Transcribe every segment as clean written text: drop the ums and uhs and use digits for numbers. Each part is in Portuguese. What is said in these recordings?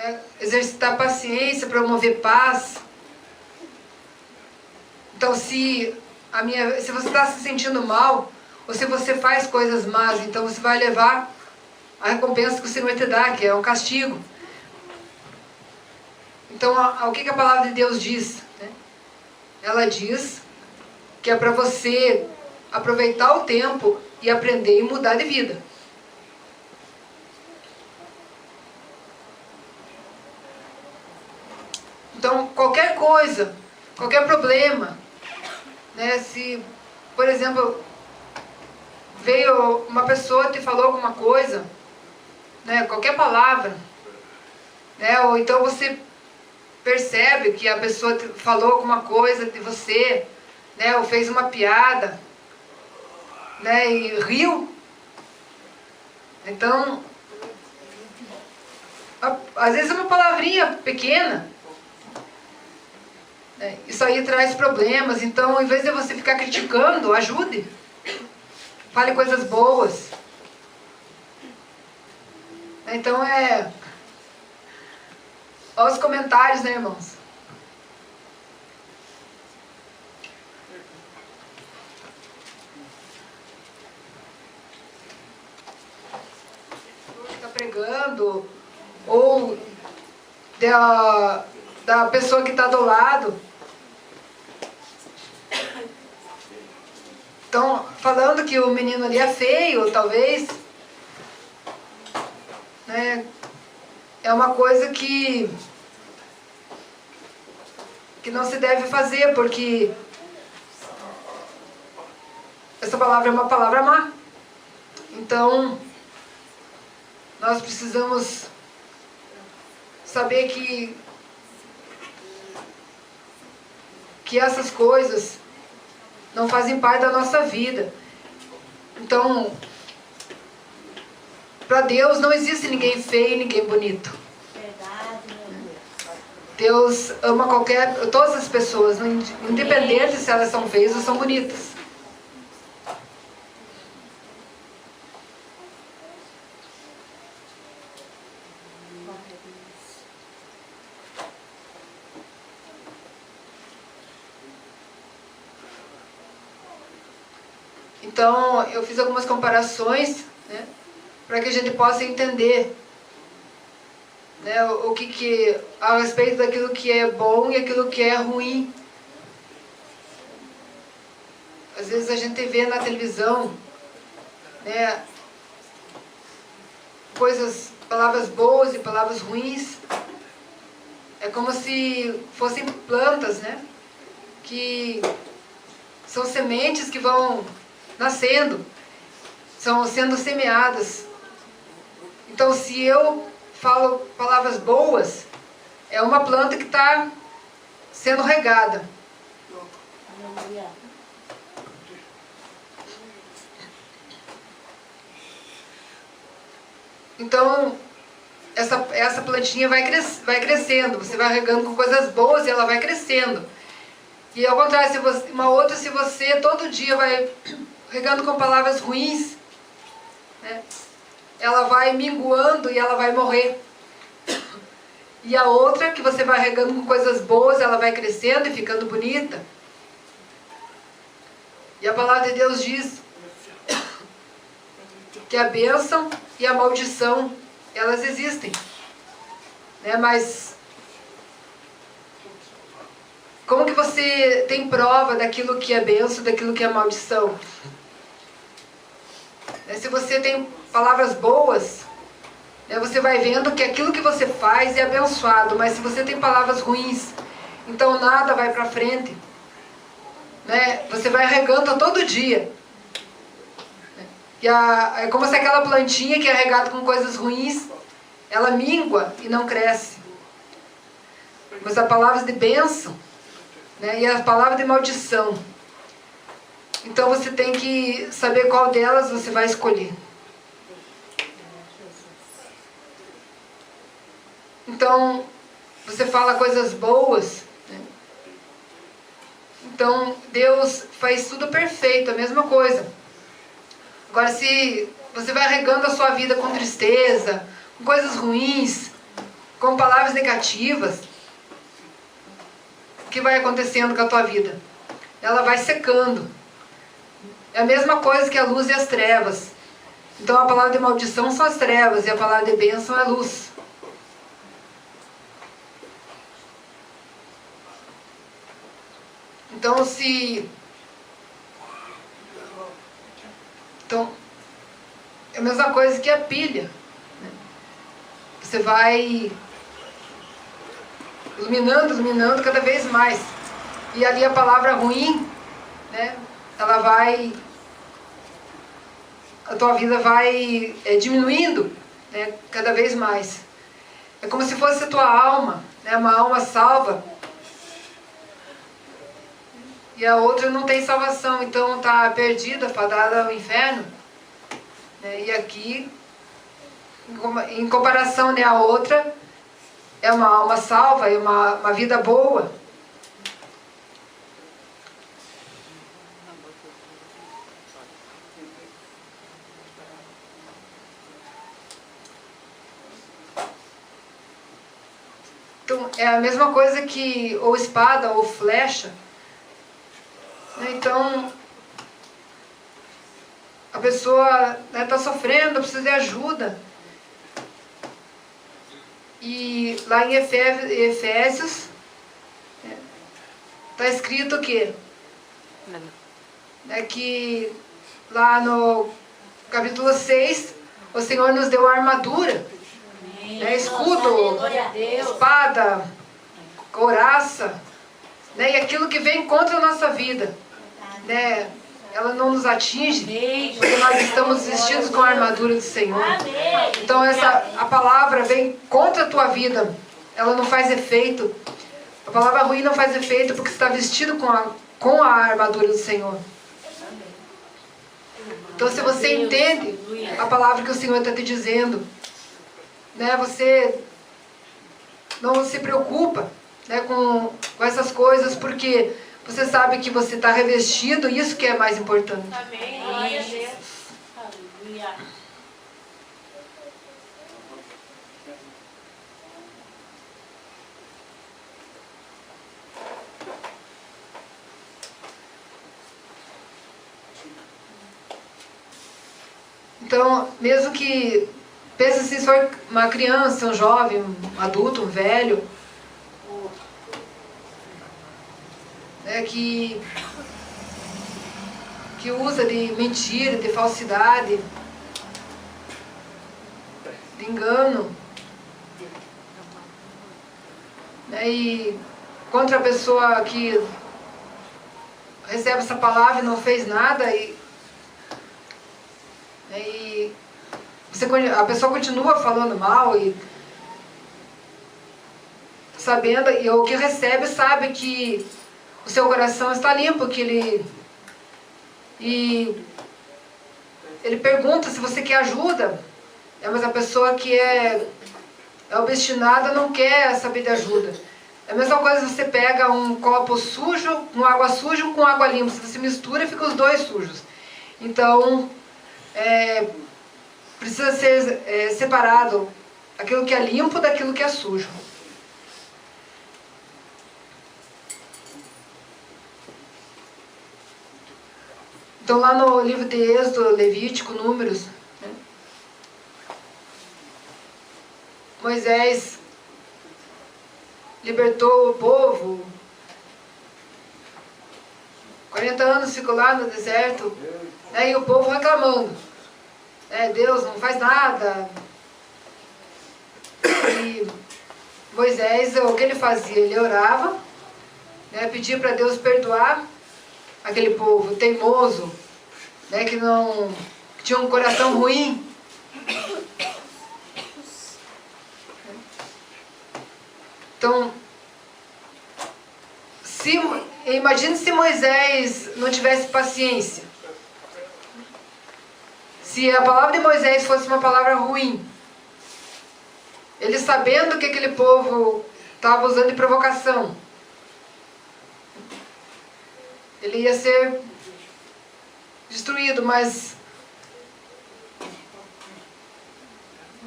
né? Exercitar paciência, promover paz. Então, se você está se sentindo mal, ou se você faz coisas más, então você vai levar a recompensa que o Senhor te dá, que é um castigo. Então, o que a palavra de Deus diz? Né? Ela diz que é para você aproveitar o tempo e aprender e mudar de vida. Então, qualquer coisa, qualquer problema, né, se, por exemplo, veio uma pessoa e te falou alguma coisa, né, qualquer palavra, né, ou então você percebe que a pessoa te falou alguma coisa de você, né, ou fez uma piada, né, e riu. Então, às vezes é uma palavrinha pequena, né, isso aí traz problemas. Então, ao invés de você ficar criticando, ajude. Fale coisas boas. Então, olha os comentários, né, irmãos? Está pregando, ou da pessoa que está do lado. Então, falando que o menino ali é feio, talvez, né, é uma coisa que não se deve fazer, porque essa palavra é uma palavra má. Então, nós precisamos saber que essas coisas não fazem parte da nossa vida. Então, para Deus não existe ninguém feio e ninguém bonito. Deus ama todas as pessoas, independente se elas são feias ou são bonitas. Então, eu fiz algumas comparações, né, para que a gente possa entender, né, a respeito daquilo que é bom e aquilo que é ruim. Às vezes a gente vê na televisão, né, palavras boas e palavras ruins. É como se fossem plantas, né, que são sementes que vão nascendo, são sendo semeadas. Então, se eu falo palavras boas, é uma planta que está sendo regada. Então, essa plantinha vai crescendo, você vai regando com coisas boas e ela vai crescendo. E ao contrário, se você todo dia vai regando com palavras ruins, né, ela vai minguando e ela vai morrer. E a outra, que você vai regando com coisas boas, ela vai crescendo e ficando bonita. E a palavra de Deus diz que a bênção e a maldição, elas existem, né? Mas como que você tem prova daquilo que é bênção, daquilo que é maldição? Se você tem palavras boas, né, você vai vendo que aquilo que você faz é abençoado. Mas se você tem palavras ruins, então nada vai para frente, né? Você vai regando todo dia. E é como se aquela plantinha que é regada com coisas ruins, ela mingua e não cresce. Mas a palavra de bênção, né, e a palavra de maldição. Então você tem que saber qual delas você vai escolher. Então, você fala coisas boas, né? Então, Deus faz tudo perfeito, a mesma coisa. Agora, se você vai regando a sua vida com tristeza, com coisas ruins, com palavras negativas, o que vai acontecendo com a tua vida? Ela vai secando. É a mesma coisa que a luz e as trevas. Então a palavra de maldição são as trevas e a palavra de bênção é a luz. Então é a mesma coisa que a pilha, né? Você vai iluminando, iluminando cada vez mais. E ali a palavra ruim, né? Ela vai... A tua vida vai diminuindo, né? Cada vez mais. É como se fosse a tua alma, né? Uma alma salva. E a outra não tem salvação, então está perdida, fadada ao inferno. Né? E aqui, em comparação, né, a outra é uma alma salva, é uma vida boa. Então, é a mesma coisa que ou espada ou flecha. Então, a pessoa está sofrendo, precisa de ajuda. E lá em Efésios, está escrito o quê? Que lá no capítulo 6, o Senhor nos deu a armadura. Escudo, espada, couraça, né? E aquilo que vem contra a nossa vida, né? Ela não nos atinge, porque nós estamos vestidos com a armadura do Senhor. Então a palavra vem contra a tua vida, ela não faz efeito. A palavra ruim não faz efeito porque você está vestido com a armadura do Senhor. Então se você entende a palavra que o Senhor está te dizendo, né, você não se preocupa, né, com essas coisas, porque você sabe que você está revestido, e isso que é mais importante. Amém. Glória a Deus. Aleluia. Então, mesmo que pense assim, se for uma criança, um jovem, um adulto, um velho, né, que usa de mentira, de falsidade, de engano, né, e contra a pessoa que recebe essa palavra e não fez nada, a pessoa continua falando mal e sabendo, e o que recebe sabe que o seu coração está limpo, que ele pergunta se você quer ajuda, mas a pessoa que é obstinada não quer saber de ajuda. É a mesma coisa se você pega um copo sujo, com água suja com água limpa, se você mistura, fica os dois sujos. Então, precisa ser separado aquilo que é limpo daquilo que é sujo. Então lá no livro de Êxodo, Levítico, Números, né, Moisés libertou o povo, 40 anos ficou lá no deserto, né, e o povo reclamando, Deus não faz nada. E Moisés, o que ele fazia? Ele orava, né, pedia para Deus perdoar aquele povo teimoso, né, que tinha um coração ruim. Então, imagine se Moisés não tivesse paciência. Se a palavra de Moisés fosse uma palavra ruim, ele sabendo que aquele povo estava usando de provocação, ele ia ser destruído, mas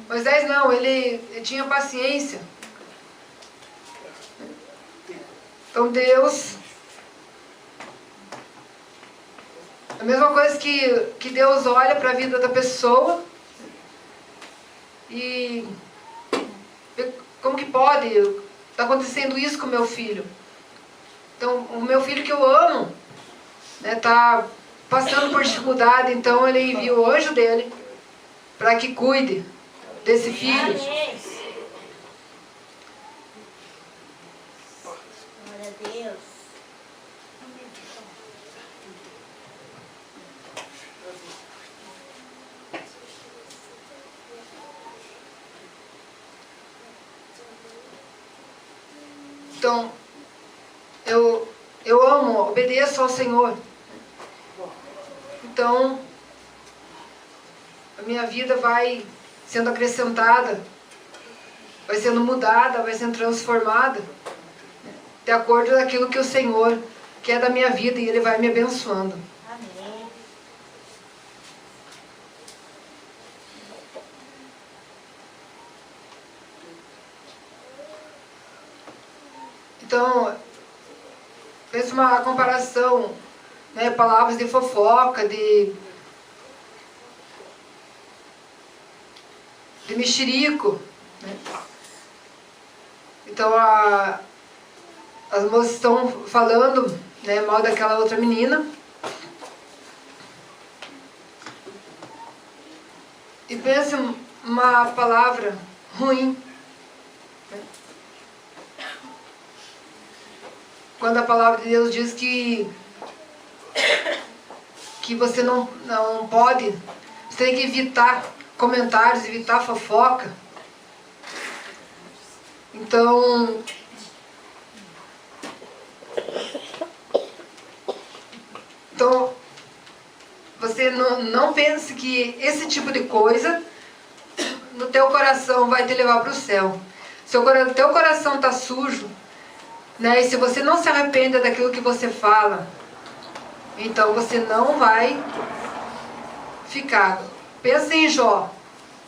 Moisés não, ele tinha paciência. Então Deus, a mesma coisa que Deus olha para a vida da pessoa e vê como que pode estar acontecendo isso com o meu filho. Então o meu filho que eu amo, né, tá passando por dificuldade, então ele envia o anjo dele para que cuide desse filho. Amém. Glória a Deus. Então, eu amo, obedeço ao Senhor. Então, a minha vida vai sendo acrescentada, vai sendo mudada, vai sendo transformada, de acordo com aquilo que o Senhor quer da minha vida, e Ele vai me abençoando. Amém. Então, fez uma comparação, né, palavras de fofoca, de mexerico, né? Então as moças estão falando, né, mal daquela outra menina. E pensa uma palavra ruim, né? Quando a palavra de Deus diz que você não pode, você tem que evitar comentários, evitar fofoca. Então, você não pense que esse tipo de coisa no teu coração vai te levar para o céu. Se o teu coração está sujo, né, e se você não se arrepende daquilo que você fala, então você não vai ficar. Pensa em Jó.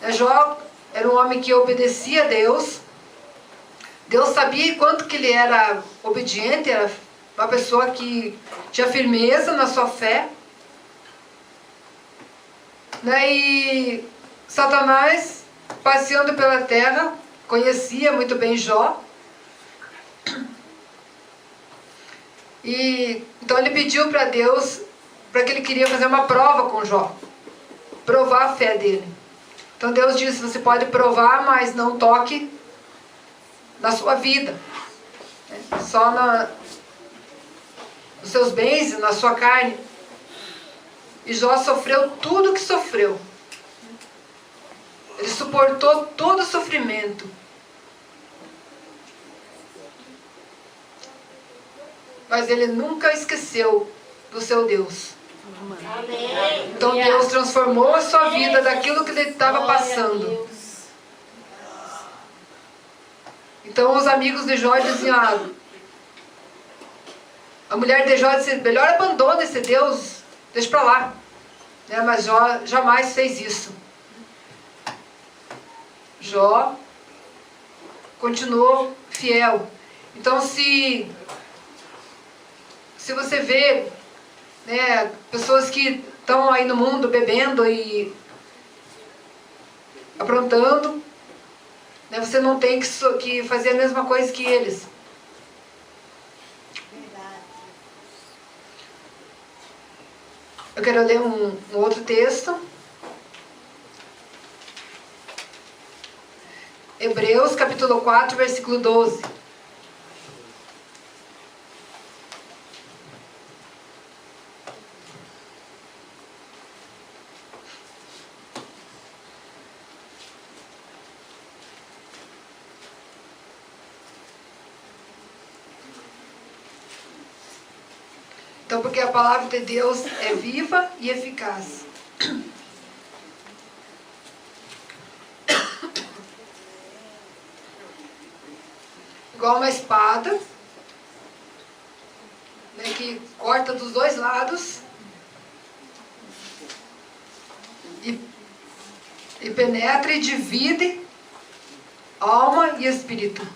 Jó era um homem que obedecia a Deus. Deus sabia quanto que ele era obediente, era uma pessoa que tinha firmeza na sua fé. Né? E Satanás, passeando pela terra, conhecia muito bem Jó. E então ele pediu para Deus, para que ele queria fazer uma prova com Jó, provar a fé dele. Então Deus disse: você pode provar, mas não toque na sua vida, né? Só nos seus bens, na sua carne. E Jó sofreu tudo o que sofreu. Ele suportou todo o sofrimento. Mas ele nunca esqueceu do seu Deus. Amém. Então Deus transformou a sua vida daquilo que ele estava passando. Então os amigos de Jó diziam: a mulher de Jó disse: melhor abandona esse Deus, deixa pra lá. Né? Mas Jó jamais fez isso. Jó continuou fiel. Então se você vê, né, pessoas que estão aí no mundo bebendo e aprontando, né, você não tem que fazer a mesma coisa que eles. Eu quero ler um outro texto. Hebreus capítulo 4, versículo 12. Então, porque a palavra de Deus é viva e eficaz. Igual uma espada, né, que corta dos dois lados e penetra e divide alma e espírito.